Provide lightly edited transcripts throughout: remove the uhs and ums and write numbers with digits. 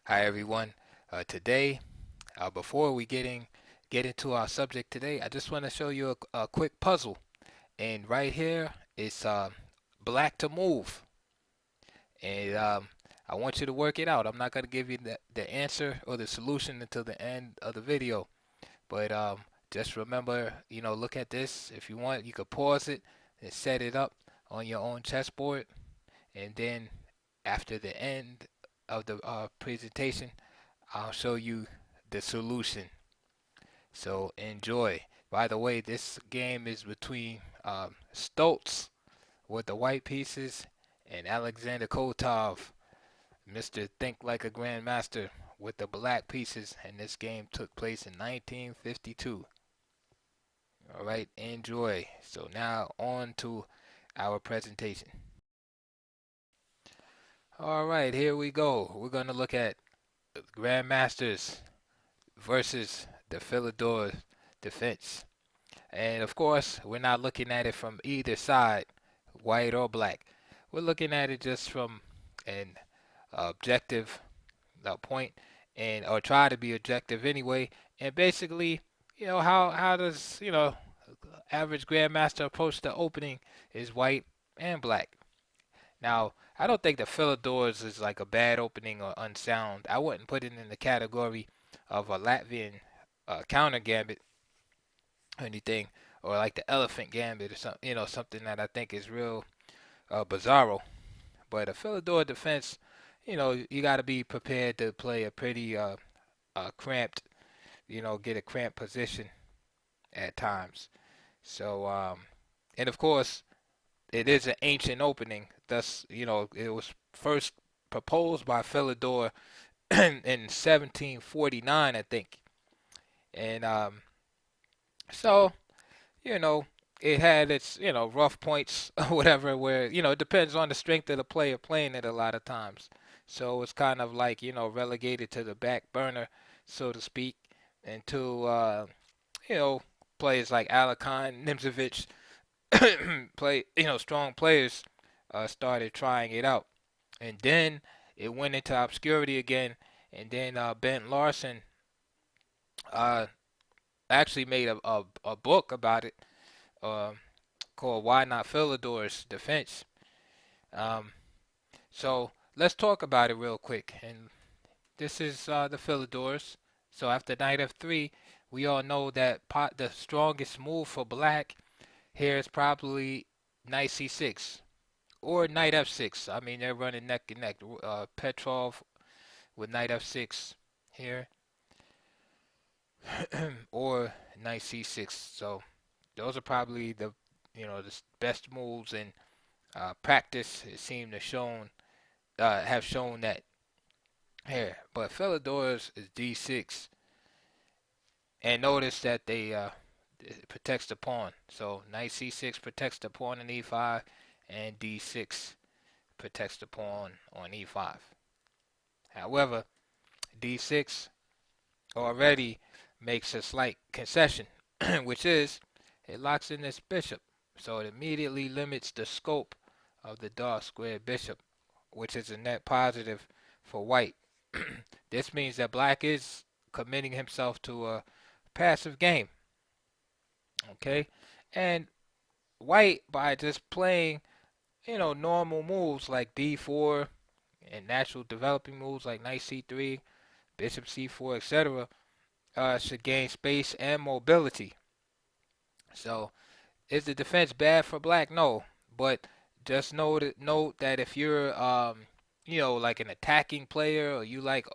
Hi everyone. Today, before we get into our subject today, I just want to show you a quick puzzle. And right here, it's black to move, and I want you to work it out. I'm not gonna give you the answer or the solution until the end of the video, but just remember, look at this. If you want, you could pause it and set it up on your own chessboard, and then after the end of the presentation, I'll show you the solution. So enjoy. By the way, this game is between Stoltz with the white pieces and Alexander Kotov, Mr. Think Like a Grandmaster, with the black pieces. And this game took place in 1952. All right, enjoy. So now on to our presentation. All right, here we go. We're going to look at Grandmasters versus the Philidor Defense. And of course, we're not looking at it from either side, white or black. We're looking at it just from an objective point, and or try to be objective anyway. And basically, how does average grandmaster approach the opening is white and black. Now, I don't think the Philidors is like a bad opening or unsound. I wouldn't put it in the category of a Latvian counter gambit or anything, or like the elephant gambit or something, something that I think is real bizarro. But a Philidor defense, you got to be prepared to play a pretty cramped, get a cramped position at times. So, and of course, it is an ancient opening. Thus, it was first proposed by Philidor in 1749, I think. And so, you know, it had its, rough points or whatever, where, it depends on the strength of the player playing it a lot of times. So it's kind of like, relegated to the back burner, so to speak, until, you know, players like Alakan, Nimzovich, strong players started trying it out. And then it went into obscurity again. And then Ben Larson uh, actually made a book about it, uh, called "Why Not Philidor's Defense." Um, so let's talk about it real quick. And this is the Philidors. So after knight f3, we all know that the strongest move for black here is probably knight c6 or knight f6. I mean, they're running neck and neck. Petrov with knight f6 here, or knight c6. So those are probably the best moves in practice. It seemed to have shown that here. But Philidor's is d6, and notice that it protects the pawn. So knight c6 protects the pawn in e5, and d6 protects the pawn on e5. However, d6 already makes a slight concession, which is it locks in this bishop. So it immediately limits the scope of the dark square bishop, which is a net positive for white. This means that black is committing himself to a passive game. Okay? And white, by just playing, normal moves like d4 and natural developing moves like knight c3, bishop c4, etc., should gain space and mobility. So, is the defense bad for black? No, but just note that if you're like an attacking player, or you like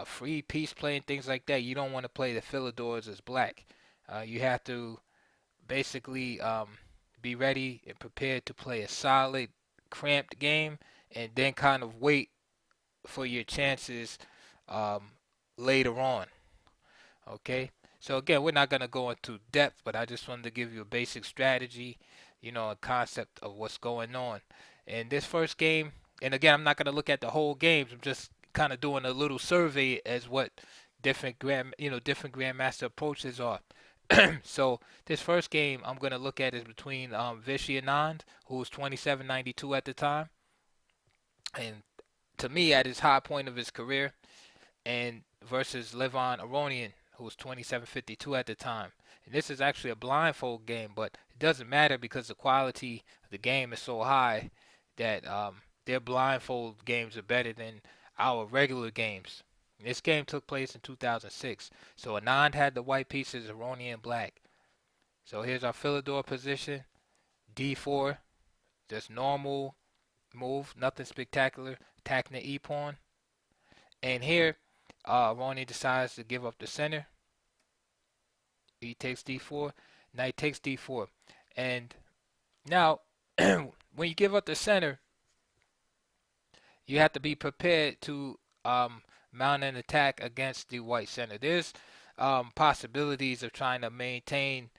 free piece playing, things like that, you don't want to play the Philidors as black. You have to basically be ready and prepared to play a solid, cramped game, and then kind of wait for your chances um, later on. Okay, so again, we're not going to go into depth, but I just wanted to give you a basic strategy, a concept of what's going on. In this first game, and again, I'm not going to look at the whole games. I'm just kind of doing a little survey as what different grandmaster approaches are. So this first game I'm going to look at is between Vishy Anand, who was 2792 at the time, and to me, at his high point of his career, and versus Levon Aronian, who was 27.52 at the time. And this is actually a blindfold game, but it doesn't matter because the quality of the game is so high that their blindfold games are better than our regular games. This game took place in 2006. So Anand had the white pieces, Aronian black. So here's our Philidor position, D4, just normal move, nothing spectacular, attacking the E pawn. And here, Ronnie decides to give up the center. He takes D4, knight takes D4. And now, when you give up the center, you have to be prepared to mount an attack against the white center. There's possibilities of trying to maintain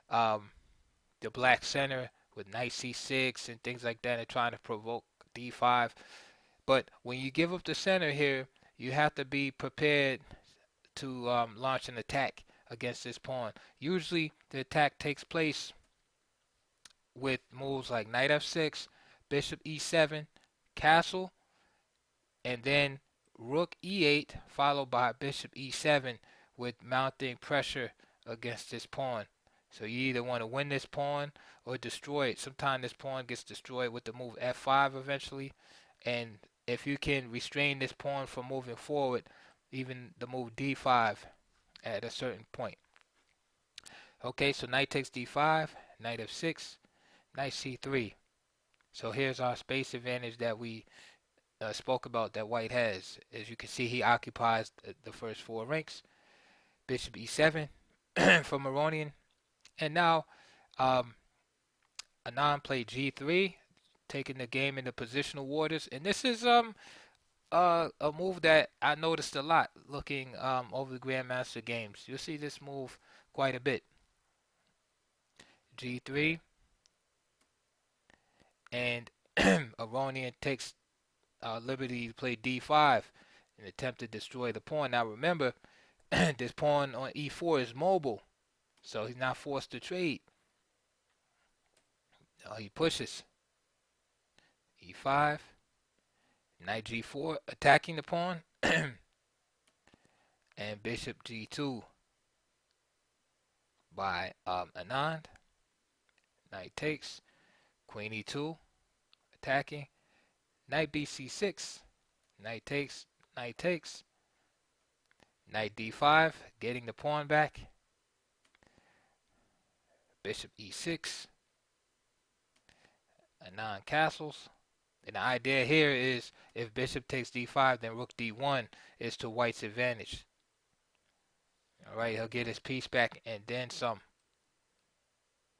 the black center with knight c6 and things like that and trying to provoke d5. But when you give up the center here, you have to be prepared to launch an attack against this pawn. Usually the attack takes place with moves like knight f6, bishop e7, castle, and then rook e8 followed by bishop e7 with mounting pressure against this pawn. So you either want to win this pawn or destroy it. Sometimes this pawn gets destroyed with the move f5 eventually, and if you can restrain this pawn from moving forward, even the move d5 at a certain point. Okay, so knight takes d5, knight f6, knight c3. So here's our space advantage that we spoke about that white has. As you can see, he occupies the first four ranks. Bishop e7 from Aronian. And now Anand played g3, taking the game into positional waters. And this is a move that I noticed a lot looking over the Grandmaster games. You'll see this move quite a bit. G3, and Aronian takes liberty to play d5 and attempt to destroy the pawn. Now remember, this pawn on e4 is mobile, so he's not forced to trade. He pushes e5, knight g4, attacking the pawn, and bishop g2 by Anand. Knight takes, queen e2, attacking, knight bc6, knight takes, knight takes, knight d5, getting the pawn back, bishop e6, Anand castles. And the idea here is if bishop takes d5, then rook d1 is to white's advantage. Alright, he'll get his piece back and then some.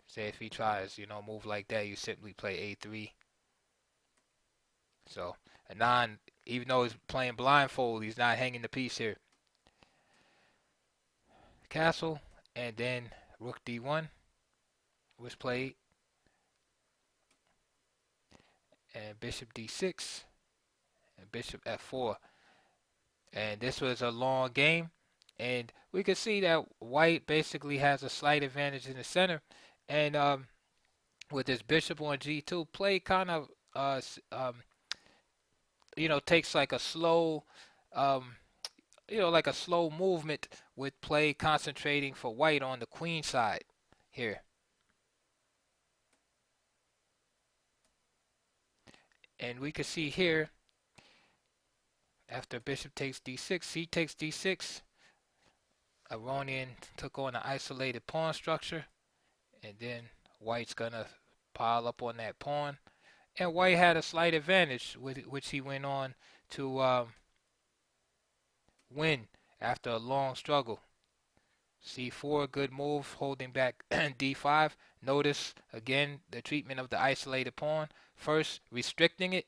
Say if he tries, move like that, you simply play a3. So Anand, even though he's playing blindfold, he's not hanging the piece here. Castle, and then rook d1 was played. And bishop d6, and bishop f4. And this was a long game. And we can see that white basically has a slight advantage in the center. And with this bishop on g2, play kind of, takes like a slow, like a slow movement with play concentrating for white on the queen side here. And we can see here, after bishop takes d6, c takes d6, Aronian took on an isolated pawn structure, and then white's gonna pile up on that pawn. And white had a slight advantage, which he went on to win after a long struggle. c4, good move, holding back d5. Notice, again, the treatment of the isolated pawn. First, restricting it,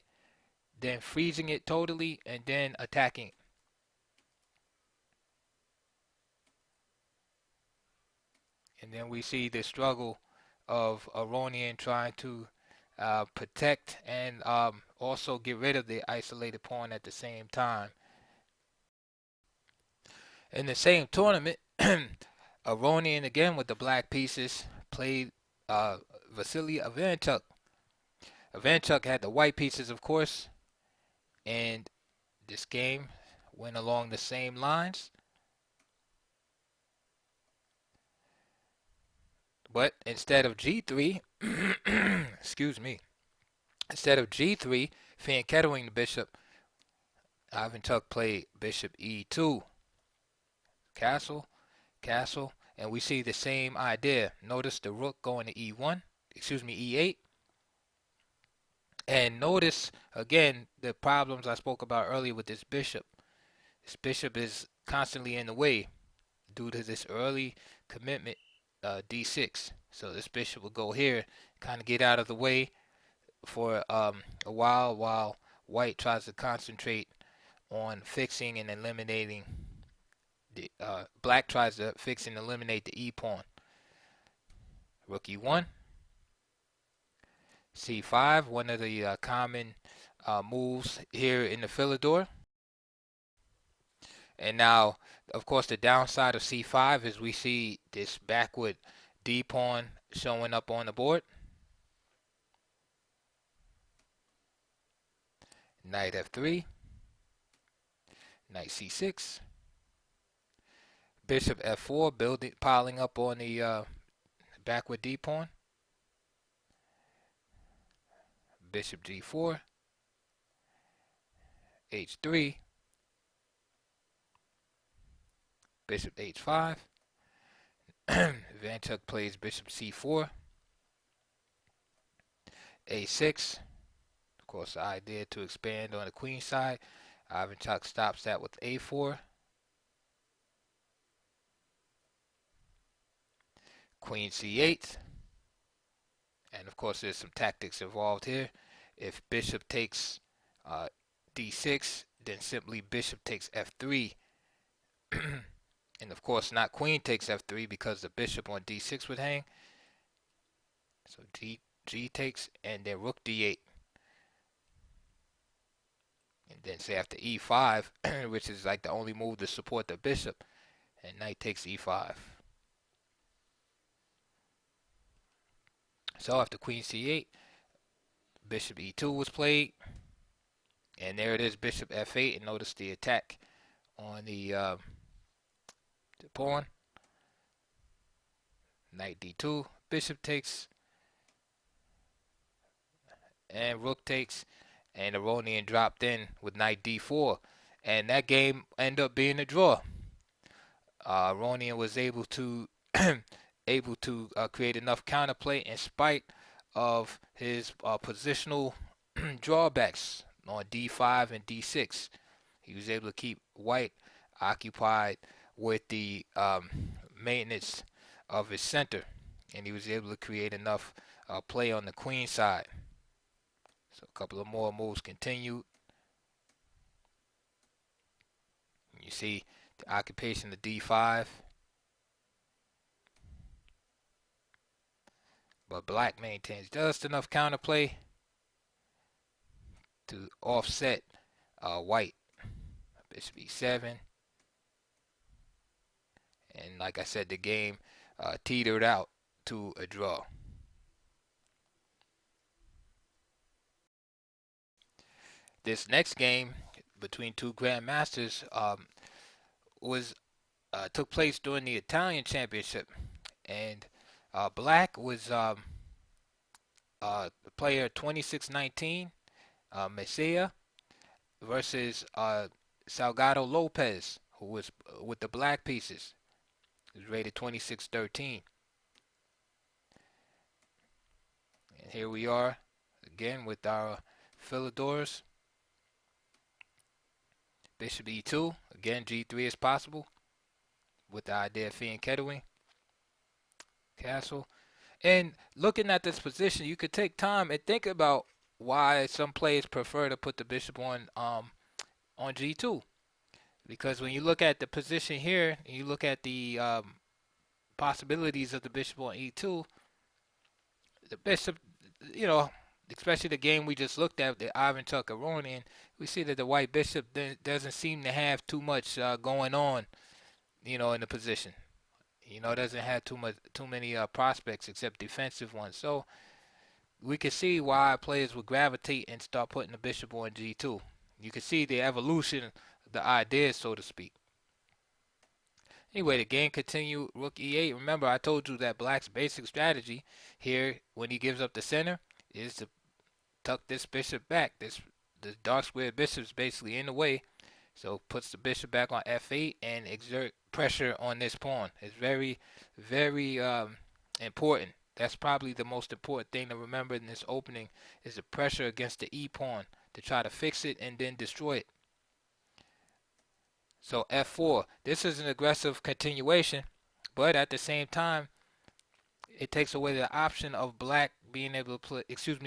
then freezing it totally, and then attacking it. And then we see the struggle of Aronian trying to protect and also get rid of the isolated pawn at the same time. In the same tournament, Aronian again with the black pieces played Vasily Ivanchuk. Ivanchuk had the white pieces, of course, and This game went along the same lines, but instead of G3, excuse me, instead of G3, fianchettoing the bishop, Ivan Tuck played bishop E2, castle, castle, and we see the same idea. Notice the rook going to E1, excuse me, E8. And notice again the problems I spoke about earlier with this bishop. This bishop is constantly in the way due to this early commitment D6. So this bishop will go here, kind of get out of the way for a while white tries to concentrate on fixing and eliminating the black tries to fix and eliminate the E pawn. Rook E1, C5, one of the common moves here in the Philidor. And now, of course, the downside of C5 is we see this backward D pawn showing up on the board. Knight F3, Knight C6, Bishop F4, piling up on the backward D pawn. Bishop G4, H3, Bishop H5. Vanchuk plays Bishop C4, A6. Of course, the idea to expand on the queen side. Ivanchuk stops that with A4. Queen C8. And of course, there's some tactics involved here. If bishop takes D6, then simply bishop takes F3. And of course, not queen takes F3 because the bishop on D6 would hang. So G takes, and then rook D8. And then say after E5, which is like the only move to support the bishop, and knight takes E5. So after queen C8, bishop E2 was played. And there it is, bishop F8, and notice the attack on the pawn. Knight D2, bishop takes, and rook takes, and Aronian dropped in with knight D4, and that game ended up being a draw. Aronian was able to create enough counterplay in spite of his positional drawbacks on D5 and D6. He was able to keep white occupied with the maintenance of his center, and he was able to create enough play on the queen side. So a couple of more moves continued. You see the occupation of D5. But black maintains just enough counterplay to offset white. Bishop E7. And like I said, the game teetered out to a draw. This next game between two Grandmasters took place during the Italian Championship, and black was the player 2619, Messiah, versus Salgado Lopez, who was with the black pieces. He was rated 2613. And here we are again with our Philidors. Bishop E2, again G3 is possible with the idea of fianchettoing. Castle. And looking at this position, you could take time and think about why some players prefer to put the bishop on G2. Because when you look at the position here, and you look at the possibilities of the bishop on E2, the bishop, you know, especially the game we just looked at, the Ivan Tuck Aronian, we see that the white bishop doesn't seem to have too much going on, you know, in the position. You know, doesn't have too many prospects except defensive ones. So we can see why players would gravitate and start putting the bishop on G2. You can see the evolution of the ideas, so to speak. Anyway, the game continued. Rook e8. Remember, I told you that black's basic strategy here, when he gives up the center, is to tuck this bishop back. The dark square bishop is basically in the way, so puts the bishop back on f8 and exert pressure on this pawn. It's very, very important. That's probably the most important thing to remember in this opening, is the pressure against the e pawn to try to fix it and then destroy it. So f4. This is an aggressive continuation, but at the same time, it takes away the option of black being able to play,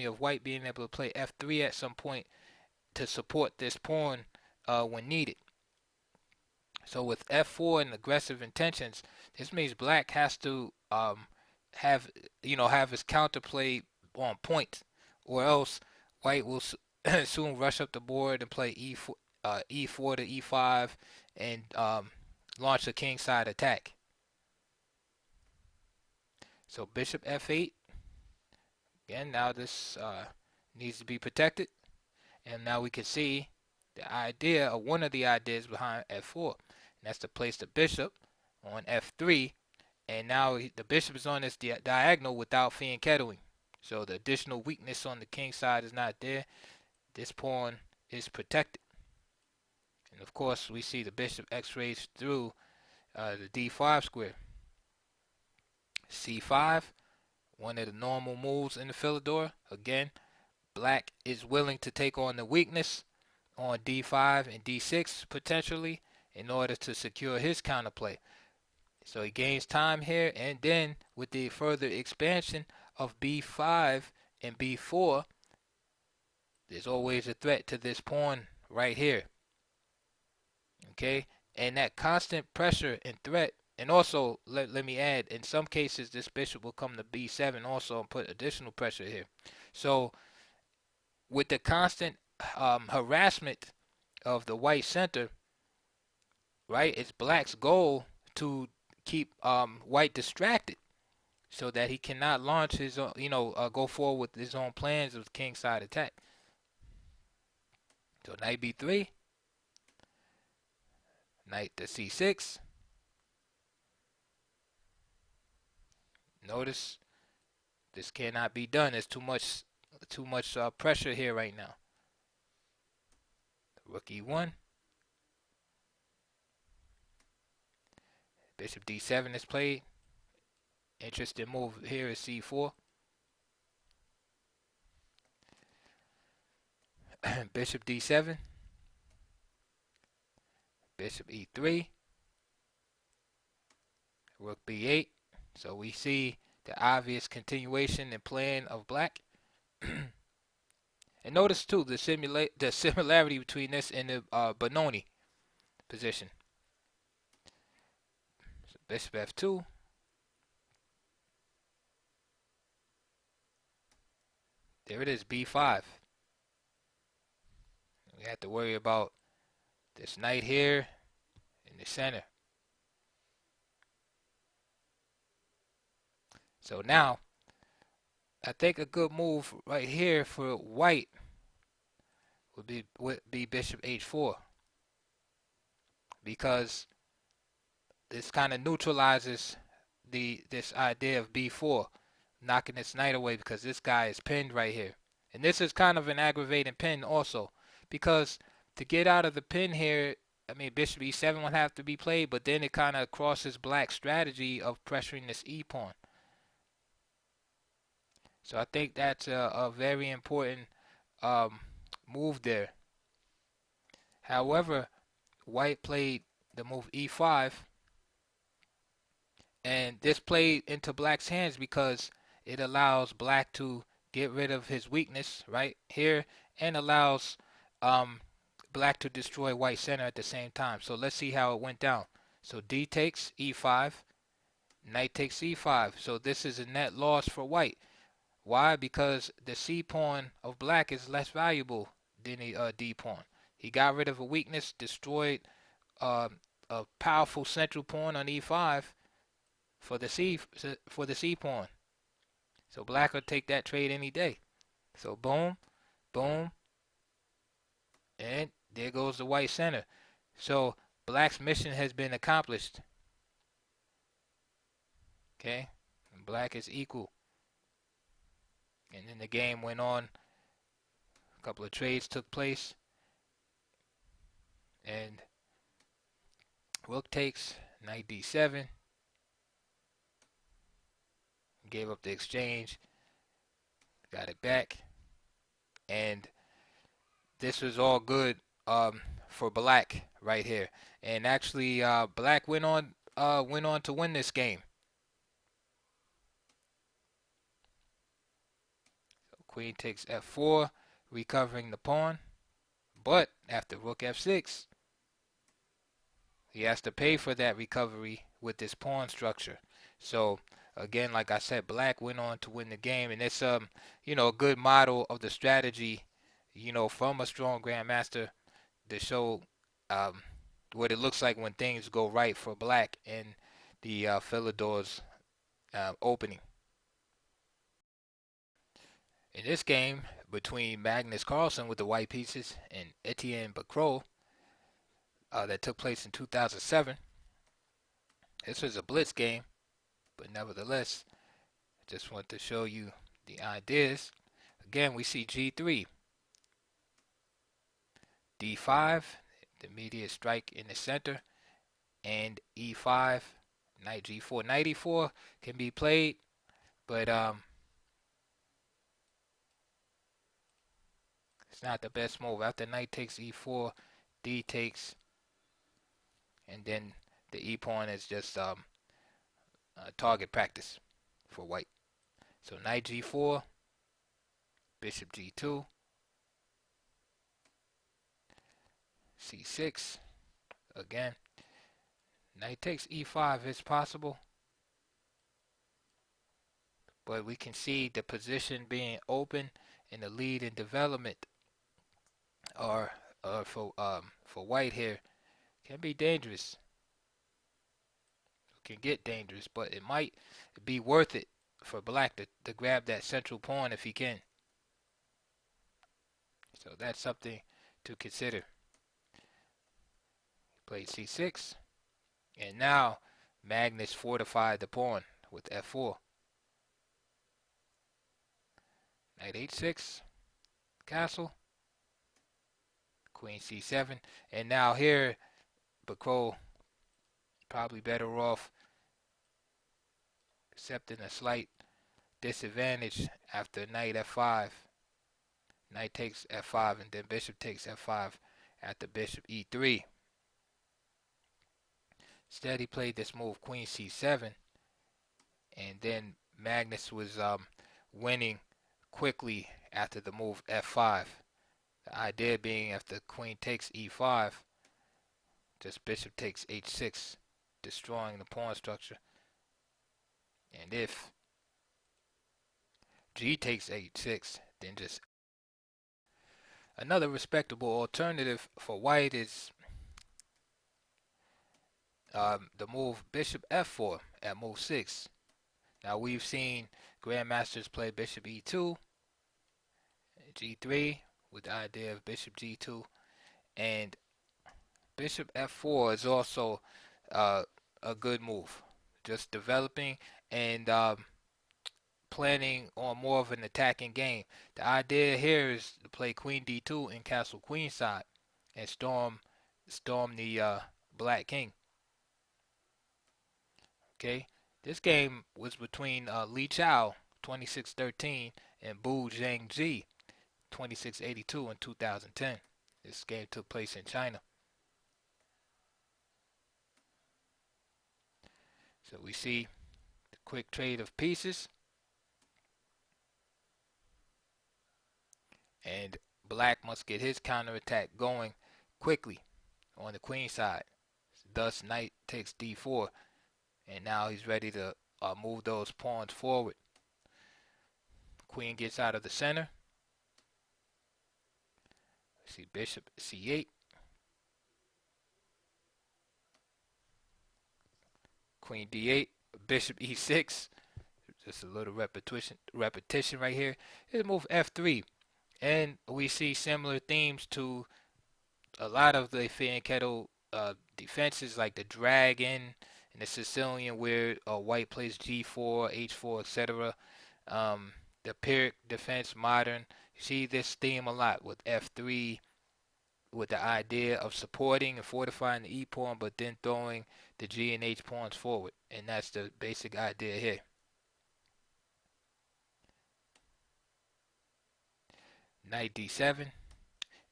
of white being able to play f3 at some point to support this pawn when needed. So with f4 and aggressive intentions, this means black has to have his counterplay on point, or else white will soon rush up the board and play e4 to e5 and launch a kingside attack. So bishop f8. Again, now this needs to be protected, and now we can see the idea, or one of the ideas behind f4, and that's to place the bishop on f3, and now the bishop is on this diagonal without fianchettoing. So the additional weakness on the king side is not there. This pawn is protected. And of course, we see the bishop x-rays through the d5 square. c5, one of the normal moves in the Philidor. Again, black is willing to take on the weakness on d5 and d6 potentially in order to secure his counterplay. So he gains time here, and then with the further expansion of b5 and b4, there's always a threat to this pawn right here. Okay, and that constant pressure and threat, and also let me add, in some cases this bishop will come to b7 also and put additional pressure here. So with the constant harassment of the white center, right, it's black's goal to keep white distracted so that he cannot launch his own, go forward with his own plans of kingside attack. So knight b3, knight to c6. Notice this cannot be done. There's too much pressure here right now. Rook e1. Bishop d7 is played. Interesting move here is c4. Bishop d7. Bishop e3. Rook b8. So we see the obvious continuation and plan of black. And notice too the similarity between this and the Benoni position. So bishop f2. There it is, b5. We have to worry about this knight here in the center. So now, I think a good move right here for white would be bishop h4, because this kind of neutralizes this idea of b4, knocking this knight away, because this guy is pinned right here. And this is kind of an aggravating pin also, because to get out of the pin here, I mean, bishop e7 would have to be played, but then it kind of crosses black's strategy of pressuring this e pawn. So I think that's a very important move there. However, white played the move e5, and this played into black's hands because it allows black to get rid of his weakness right here, and allows black to destroy white center at the same time. So let's see how it went down. So d takes e5, knight takes e5. So this is a net loss for white. Why? Because the c pawn of black is less valuable than the d pawn. He got rid of a weakness, destroyed a powerful central pawn on e5 for the c pawn. So black will take that trade any day. So boom, boom, and there goes the white center. So black's mission has been accomplished. Okay, and black is equal. And then the game went on. A couple of trades took place, and rook takes knight d7. Gave up the exchange, got it back, and this was all good for black right here. And actually, black went on to win this game. So queen takes f4, recovering the pawn. But after rook f6, he has to pay for that recovery with this pawn structure. So again, like I said, black went on to win the game, and it's a good model of the strategy, from a strong grandmaster to show what it looks like when things go right for black in the Philidor's opening. In this game between Magnus Carlsen with the white pieces and Etienne Bacrot that took place in 2007, this was a blitz game, but nevertheless, I just want to show you the ideas. Again, we see G3, D5, the immediate strike in the center, and E5, knight G4. Knight E4 can be played, but it's not the best move. After knight takes E4, D takes, and then the E pawn is just target practice for white. So knight G4, bishop G2, C6. Again, knight takes E5 is possible, but we can see the position being open and the lead in development or for white here can be dangerous. Can get dangerous, but it might be worth it for black to grab that central pawn if he can. So that's something to consider. Played C6, and now Magnus fortified the pawn with F4. Knight H6, castle, Queen C7, and now here Bacrot probably better off accepting a slight disadvantage after knight F5. Knight takes F5 and then bishop takes F5 after bishop E3. Instead, he played this move Queen C7, and then Magnus was winning quickly after the move F5. The idea being after Queen takes E5, just bishop takes H6, destroying the pawn structure. And if G takes H6, then just another respectable alternative for white is the move bishop F4 at move 6. Now we've seen grandmasters play bishop E2, G3 with the idea of bishop G2, and bishop F4 is also a good move. Just developing and planning on more of an attacking game. The idea here is to play queen D2 and castle queenside and storm the black king. Okay, this game was between Li Chao 2613 and Bu Zhangji 2682 in 2010. This game took place in China. So we see the quick trade of pieces, and black must get his counterattack going quickly on the queen side. Thus knight takes D4, and now he's ready to move those pawns forward. Queen gets out of the center. See bishop C8. Queen D8, bishop E6. Just a little repetition right here. Here's move F3. And we see similar themes to a lot of the fianchetto defenses like the dragon and the Sicilian where white plays g4, h4, etc. The Pyrrhic defense modern. You see this theme a lot with f3, with the idea of supporting and fortifying the e pawn, but then throwing the g and h pawns forward, and that's the basic idea here. Knight d7,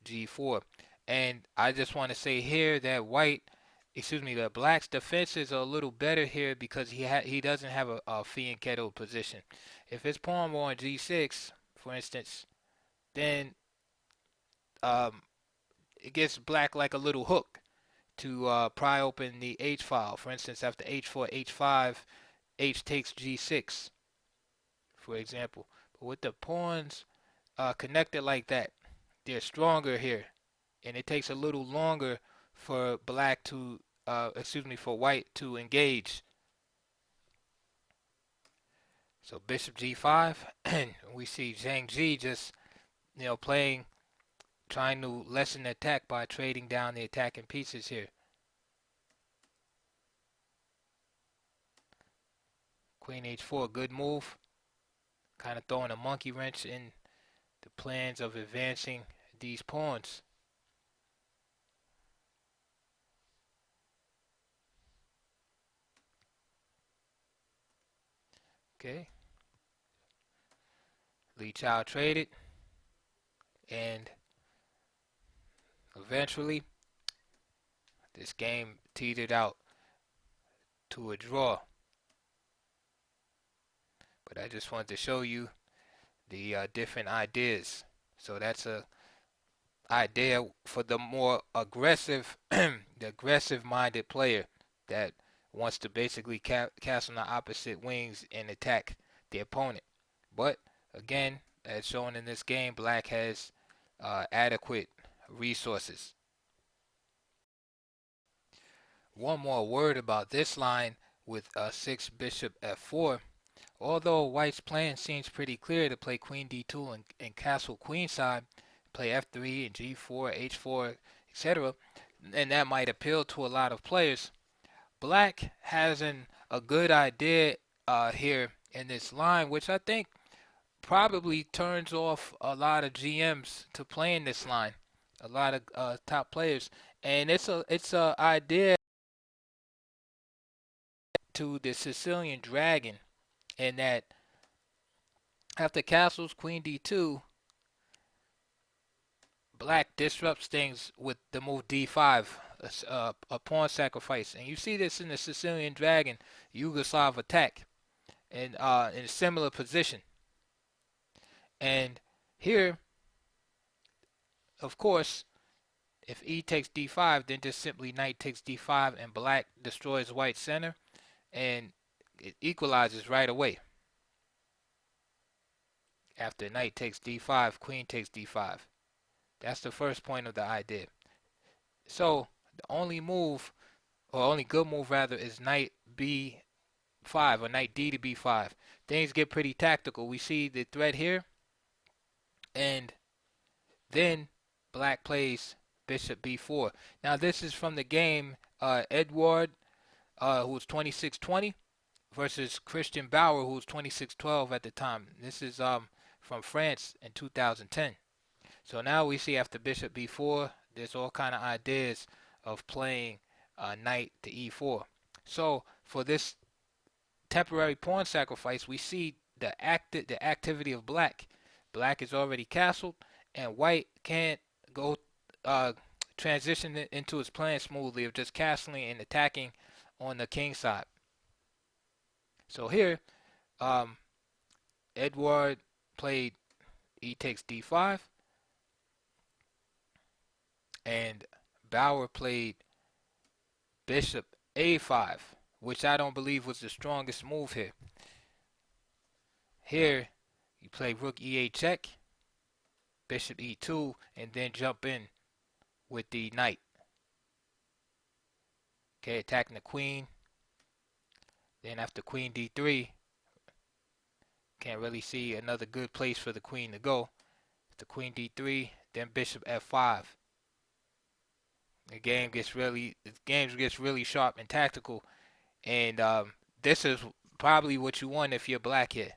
g4, and I just want to say here that the black's defenses are a little better here because he doesn't have a fianchetto position. If his pawn were on g6, for instance, then um, it gives black like a little hook to pry open the h file. For instance, after h4, h5, h takes g6, for example. But with the pawns connected like that, they're stronger here, and it takes a little longer for for white to engage. So bishop g5, and we see Zhang Ji just, trying to lessen the attack by trading down the attacking pieces here. Queen h4, good move. Kind of throwing a monkey wrench in the plans of advancing these pawns. Okay. Li Chao traded, and eventually this game teetered out to a draw. But I just wanted to show you the different ideas. So that's a idea for the more aggressive, the aggressive-minded player that wants to basically cast on the opposite wings and attack the opponent. But again, as shown in this game, black has adequate resources. One more word about this line with 6 bishop f4. Although white's plan seems pretty clear to play queen d2 and castle queenside, play f3 and g4, h4, etc., and that might appeal to a lot of players, black has a good idea here in this line, which I think probably turns off a lot of GMs to playing this line, a lot of top players, and it's a idea to the Sicilian dragon, in that after castles queen d2, black disrupts things with the move d5, a pawn sacrifice, and you see this in the Sicilian dragon Yugoslav attack, and in a similar position. And here, of course, if e takes d5, then just simply knight takes d5, and black destroys white's center, and it equalizes right away. After knight takes d5, queen takes d5. That's the first point of the idea. So the only move, or only good move rather, is knight b5 or knight d to b5. Things get pretty tactical. We see the threat here, and then black plays bishop b4. Now this is from the game Edward, who was 26-20, versus Christian Bauer, who was 26-12 at the time. This is from France in 2010. So now we see after bishop b4, there's all kind of ideas of playing knight to e4. So for this temporary pawn sacrifice, we see the activity of black. Black is already castled, and white can't go transition it into his plan smoothly of just castling and attacking on the king side. So here, Edward played e takes d5, and Bauer played bishop a5, which I don't believe was the strongest move here. Here, you play rook e8 check, bishop e2, and then jump in with the knight. Okay, attacking the queen. Then after queen d3, can't really see another good place for the queen to go. After queen d3, then bishop f5. the game gets really sharp and tactical, and this is probably what you want if you're black here.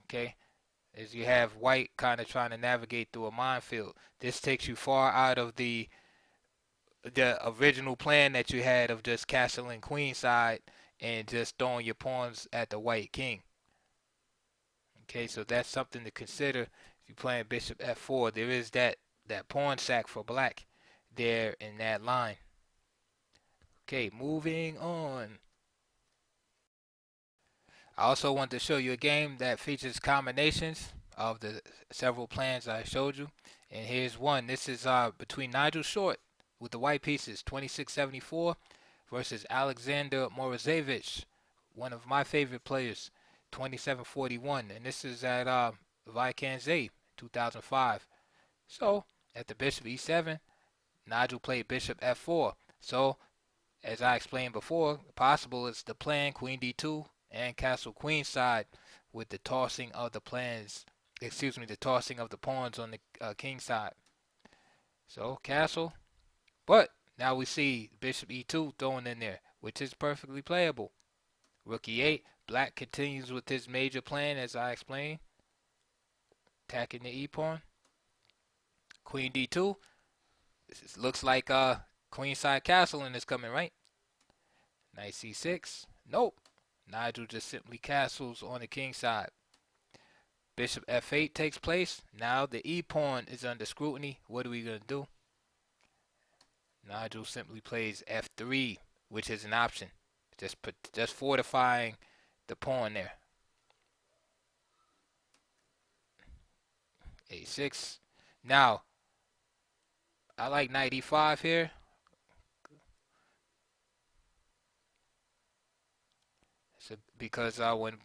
Okay, is you have white kind of trying to navigate through a minefield. This takes you far out of the original plan that you had of just castling queen side and just throwing your pawns at the white king. Okay, so that's something to consider if you're playing bishop f4. There is that pawn sack for black there in that line. Okay, moving on. I also want to show you a game that features combinations of the several plans I showed you. And here's one. This is between Nigel Short with the white pieces, 2674, versus Alexander Morozevich, one of my favorite players, 2741. And this is at Vikings 2005. So, at the bishop e7, Nigel played bishop f4. So, as I explained before, possible is the plan queen d2 and castle queenside with the tossing of the the tossing of the pawns on the king side. So castle, but now we see bishop e2 thrown in there, which is perfectly playable. Rook e8, black continues with his major plan as I explained, attacking the e pawn. Queen d2, this looks like queenside castling is coming, right? Knight c6, nope. Nigel just simply castles on the king side. Bishop f8 takes place. Now the e-pawn is under scrutiny. What are we going to do? Nigel simply plays f3, which is an option. Just fortifying the pawn there. a6. Now, I like knight e5 here. So because when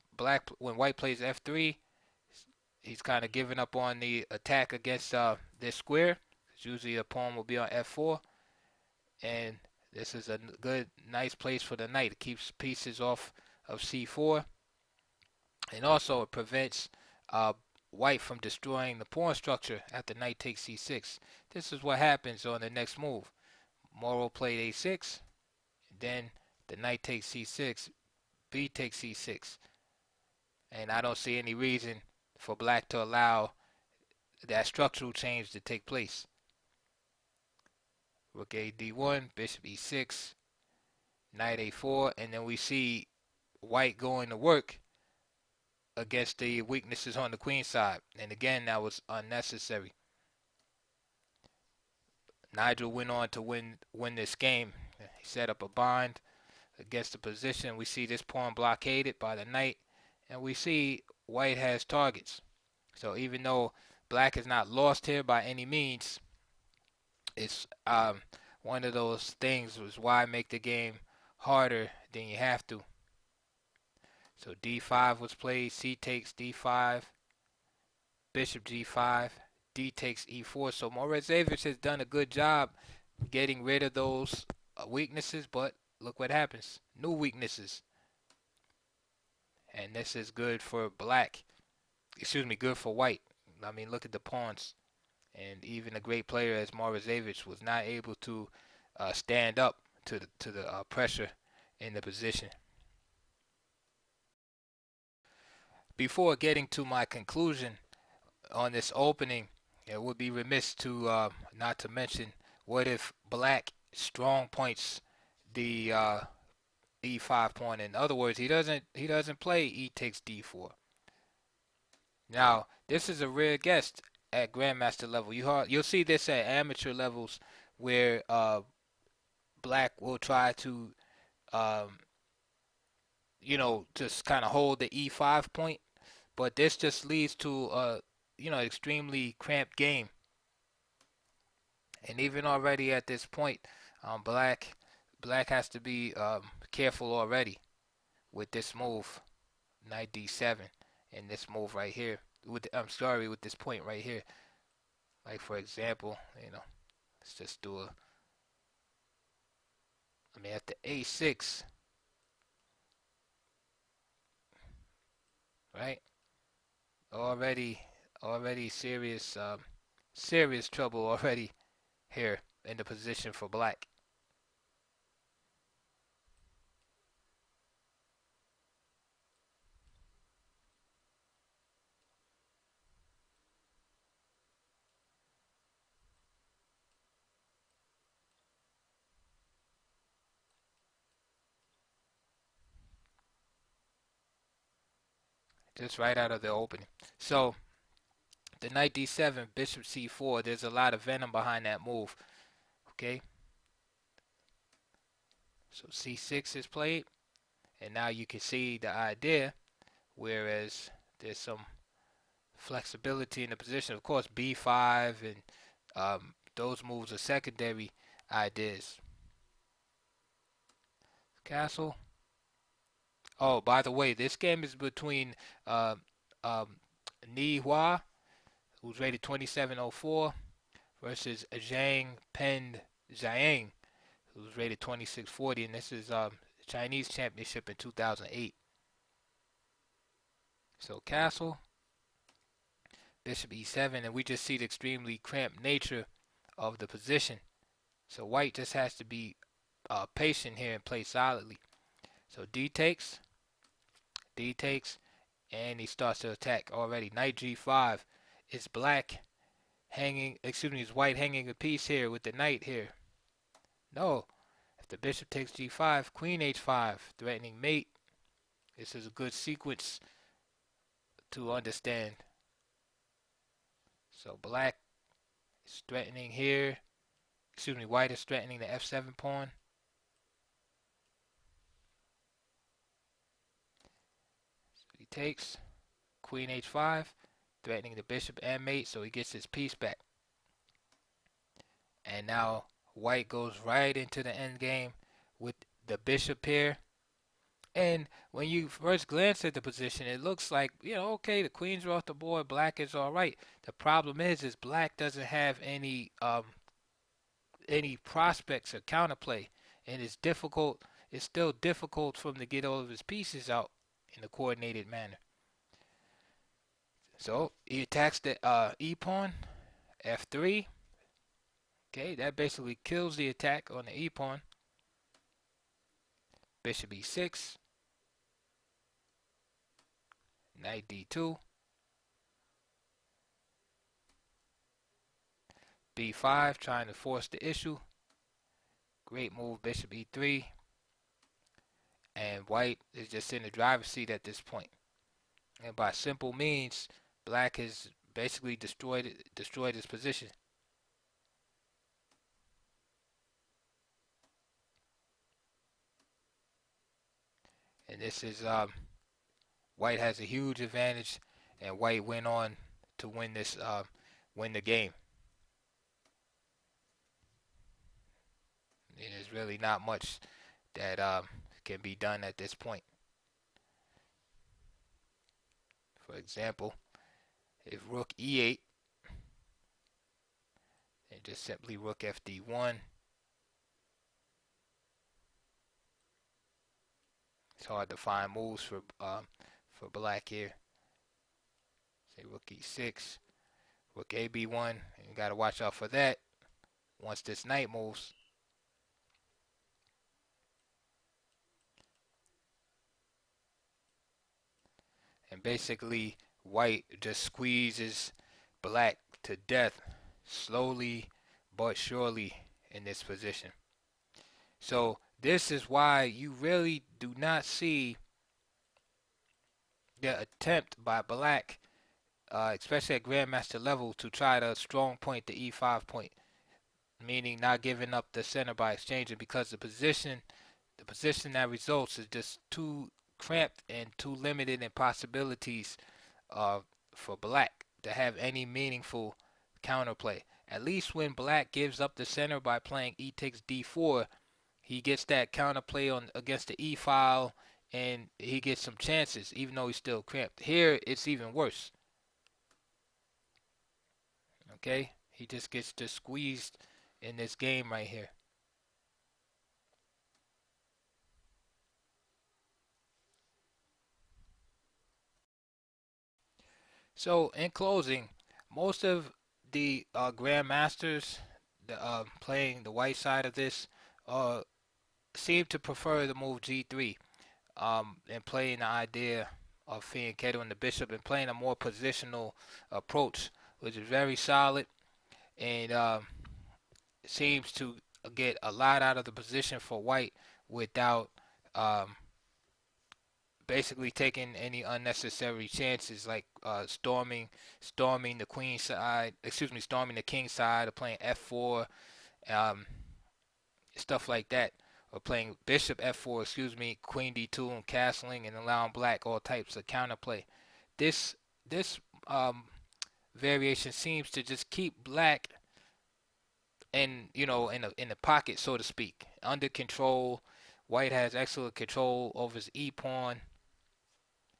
white plays f3, he's kind of giving up on the attack against this square. Usually a pawn will be on f4, and this is a good, nice place for the knight. It keeps pieces off of c4, and also it prevents white from destroying the pawn structure after knight takes c6. This is what happens on the next move. Moro played a6, then the knight takes c6, b takes c6, and I don't see any reason for black to allow that structural change to take place. Rook a d1, bishop e6, knight a4, and then we see white going to work against the weaknesses on the queen side. And again, that was unnecessary. Nigel went on to win this game. He set up a bind against the position. We see this pawn blockaded by the knight, and we see white has targets. So even though black is not lost here by any means, it's one of those things was why make the game harder than you have to. So d5 was played, c takes d5, bishop g5, d takes e4. So Morozevich has done a good job getting rid of those weaknesses, but look what happens. New weaknesses. And this is good for black. Excuse me, good for white. I mean, look at the pawns. And even a great player as Morozevich was not able to stand up to the pressure in the position. Before getting to my conclusion on this opening, it would be remiss to not to mention what if black strong points the e5 pawn. In other words, he doesn't play e takes d4. Now, this is a rare guest at Grandmaster level. You'll see this at amateur levels where black will try to just kind of hold the e5 point, but this just leads to extremely cramped game. And even already at this point, black has to be careful already with this move, knight d7, and this move right here. With this point right here. Like for example, let's just do at the a6, right? Already serious trouble already. here in the position for black. Just right out of the opening. So the knight d7, bishop c4, there's a lot of venom behind that move. Okay, so c6 is played, and now you can see the idea, whereas there's some flexibility in the position. Of course, b5 and those moves are secondary ideas. Castle. Oh, by the way, this game is between uh, um, Ni Hua, who's rated 2704, versus Zhang Pen Zhang, who's rated 2640, and this is Chinese Championship in 2008. So castle, bishop e7, and we just see the extremely cramped nature of the position. So white just has to be patient here and play solidly. So d takes, and he starts to attack already. Knight g5. It's black hanging, excuse me, it's white hanging a piece here with the knight here. No, if the bishop takes g5, queen h5, threatening mate. This is a good sequence to understand. So black is threatening here. Excuse me, white is threatening the f7 pawn. So he takes queen h5, threatening the bishop and mate, so he gets his piece back. And now white goes right into the end game with the bishop here. And when you first glance at the position, it looks like, okay, the queens are off the board, black is all right. The problem is black doesn't have any prospects or counterplay, and it's still difficult for him to get all of his pieces out in a coordinated manner. So he attacks the e pawn, f3. Okay, that basically kills the attack on the e pawn. Bishop e6, knight d2, b5, trying to force the issue. Great move, bishop e3, and white is just in the driver's seat at this point. And by simple means, black has basically destroyed his position. And this is white has a huge advantage, and white went on to win the game. There's really not much that can be done at this point. For example, if rook e8, and just simply rook fd1. It's hard to find moves for black here. Say rook e6, rook ab1. You got to watch out for that once this knight moves. And basically, white just squeezes black to death slowly but surely in this position. So this is why you really do not see the attempt by black, especially at Grandmaster level, to try to strong point the e5 point, meaning not giving up the center by exchanging, because the position that results is just too cramped and too limited in possibilities for black to have any meaningful counterplay. At least when black gives up the center by playing e takes d4, he gets that counterplay on against the e file, and he gets some chances, even though he's still cramped. Here, it's even worse. Okay, he just gets just squeezed in this game right here. So in closing, most of the Grandmasters playing the white side of this uh, seem to prefer the move G3, and playing the idea of fianchettoing the bishop and playing a more positional approach, which is very solid and seems to get a lot out of the position for white without um, basically taking any unnecessary chances like storming the queen side, excuse me, storming the king side, or playing f4, um, stuff like that, or playing bishop f4, excuse me, queen d2 and castling and allowing black all types of counterplay. This um, variation seems to just keep black in, in the pocket, so to speak, under control. White has excellent control over his e pawn,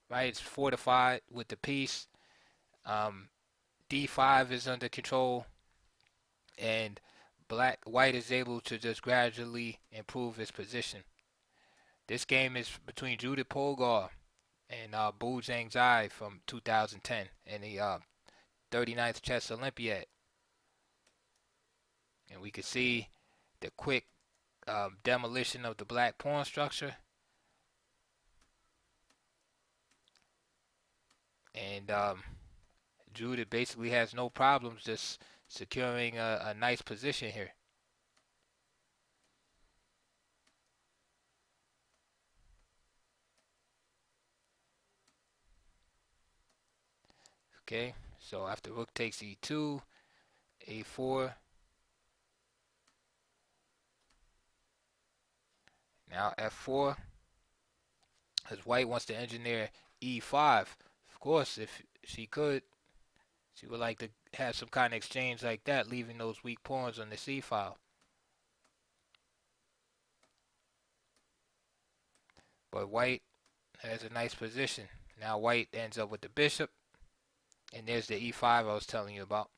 right? It's fortified with the piece. Um, d5 is under control, and white is able to just gradually improve his position. This game is between Judith Polgar and Bu Zhangzai from 2010 and the 39th Chess Olympiad. And we can see the quick demolition of the black pawn structure. And Judith basically has no problems just securing a nice position here. Okay, so after rook takes e2, a4. Now f4, as white wants to engineer e5. Of course, if she could, she would like to have some kind of exchange like that, leaving those weak pawns on the c file. But white has a nice position. Now white ends up with the bishop, and there's the e5 I was telling you about.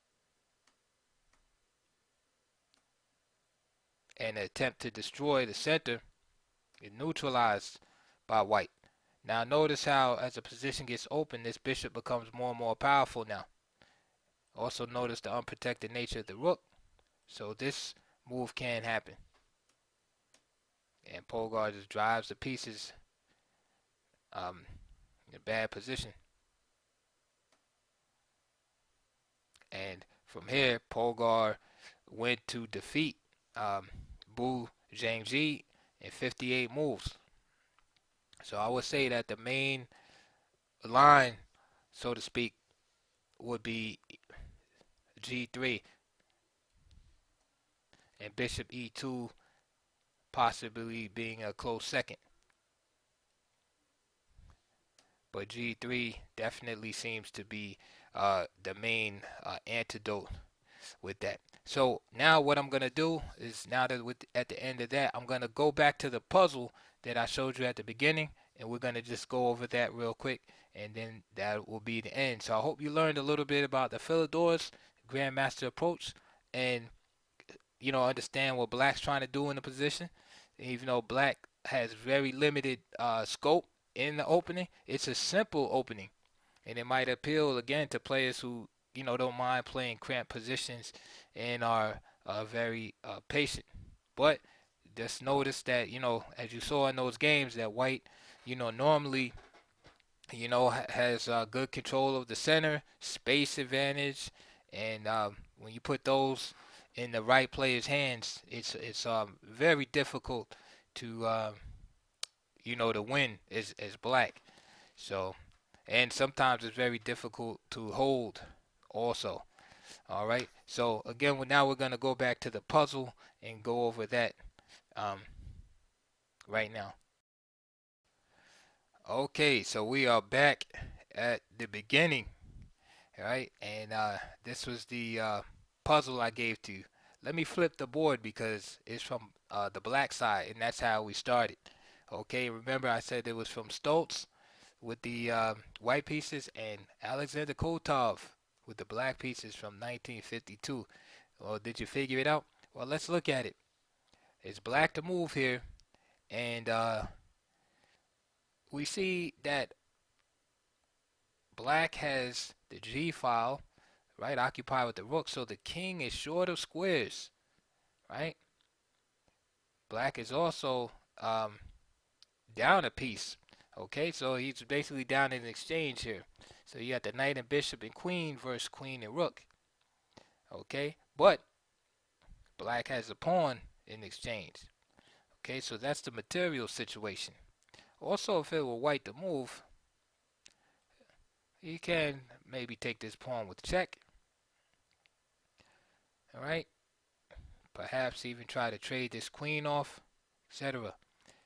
And the attempt to destroy the center is neutralized by white. Now notice how as the position gets open, this bishop becomes more and more powerful now. Also notice the unprotected nature of the rook. So this move can happen. And Polgar just drives the pieces in a bad position. And from here, Polgar went to defeat Bu Zhangji in 58 moves. So I would say that the main line, so to speak, would be G3 and Bishop E2 possibly being a close second. But G3 definitely seems to be the main antidote with that. So now what I'm going to do is, now that at the end of that, I'm going to go back to the puzzle that I showed you at the beginning, and we're going to just go over that real quick, and then that will be the end. So I hope you learned a little bit about the Philidor's Grandmaster approach, and understand what black's trying to do in the position. Even though black has very limited scope in the opening, it's a simple opening, and it might appeal again to players who don't mind playing cramped positions and are very patient. But just notice that as you saw in those games, that white normally has good control of the center, space advantage, and when you put those in the right player's hands, it's very difficult to to win as black. So, and sometimes it's very difficult to hold also. All right. So again, now we're gonna go back to the puzzle and go over that um, right now. Okay, so we are back at the beginning, all right? And this was the puzzle I gave to you. Let me flip the board because it's from the black side, and that's how we started. Okay, remember I said it was from Stoltz with the white pieces and Alexander Kotov with the black pieces from 1952. Well, did you figure it out? Well, let's look at it. It's black to move here, and we see that black has the G file, right, occupied with the rook, so the king is short of squares. right? Black is also down a piece. Okay, so he's basically down in exchange here. So you got the knight and bishop and queen versus queen and rook. Okay, but black has a pawn in exchange. Okay, so that's the material situation. Also, if it were white to move, he can maybe take this pawn with check. All right, perhaps even try to trade this queen off, etc.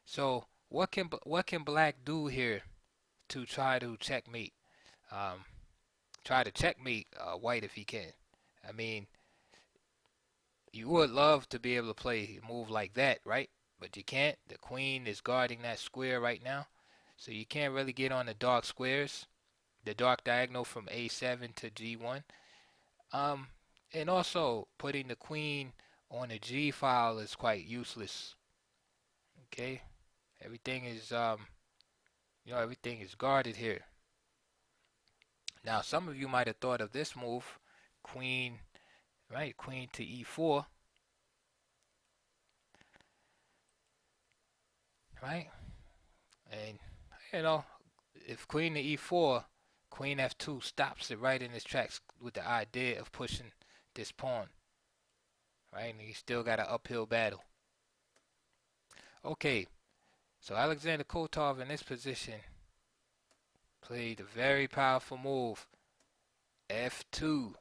So what can black do here to try to checkmate? Um, Try to checkmate white if he can. I mean, you would love to be able to play a move like that, right? But you can't. The queen is guarding that square right now, so you can't really get on the dark squares, the dark diagonal from A7 to G1. Um, and also putting the queen on the G file is quite useless. Okay, everything is everything is guarded here. Now, some of you might have thought of this move, queen, right? Queen to E4, right? And you know, if queen to E4, queen F2 stops it right in its tracks with the idea of pushing this pawn, right? And you still got an uphill battle. Okay, so Alexander Kotov in this position played a very powerful move, F2.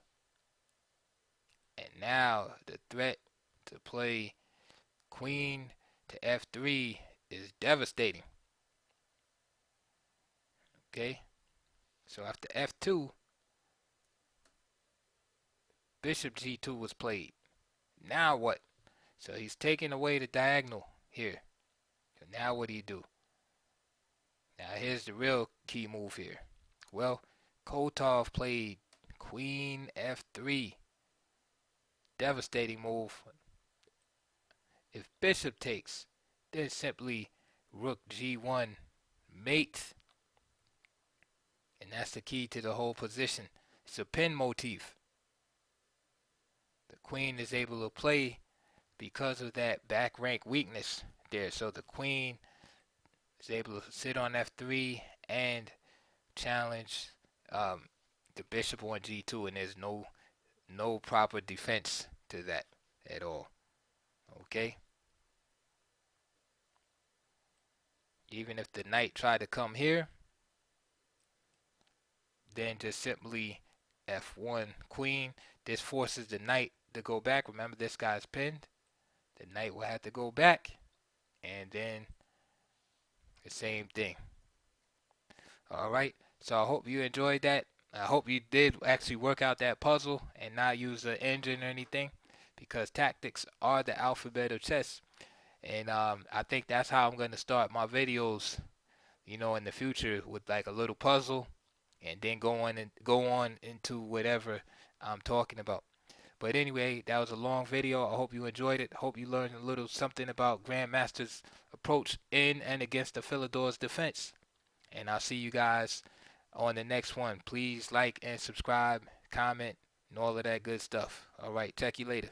And now the threat to play queen to F3 is devastating. Okay, so after F2, bishop G2 was played. Now what? So he's taking away the diagonal here. So now what do you do? Now here's the real key move here. Well, Kotov played queen F3. Devastating move. If bishop takes, then simply rook G1 mate. And that's the key to the whole position. It's a pin motif. The queen is able to play because of that back rank weakness there. So the queen is able to sit on F3 and challenge the bishop on G2, and there's no proper defense to that at all. Okay? Even if the knight tried to come here, then just simply F1 queen. This forces the knight to go back. Remember, this guy's pinned. The knight will have to go back, and then the same thing. All right. So I hope you enjoyed that. I hope you did actually work out that puzzle and not use an engine or anything, because tactics are the alphabet of chess. And I think that's how I'm going to start my videos, in the future, with like a little puzzle, and then go on into whatever I'm talking about. But anyway, that was a long video. I hope you enjoyed it. Hope you learned a little something about Grandmasters' approach in and against the Philidor's defense. And I'll see you guys on the next one. Please like and subscribe, comment, and all of that good stuff. All right, check you later.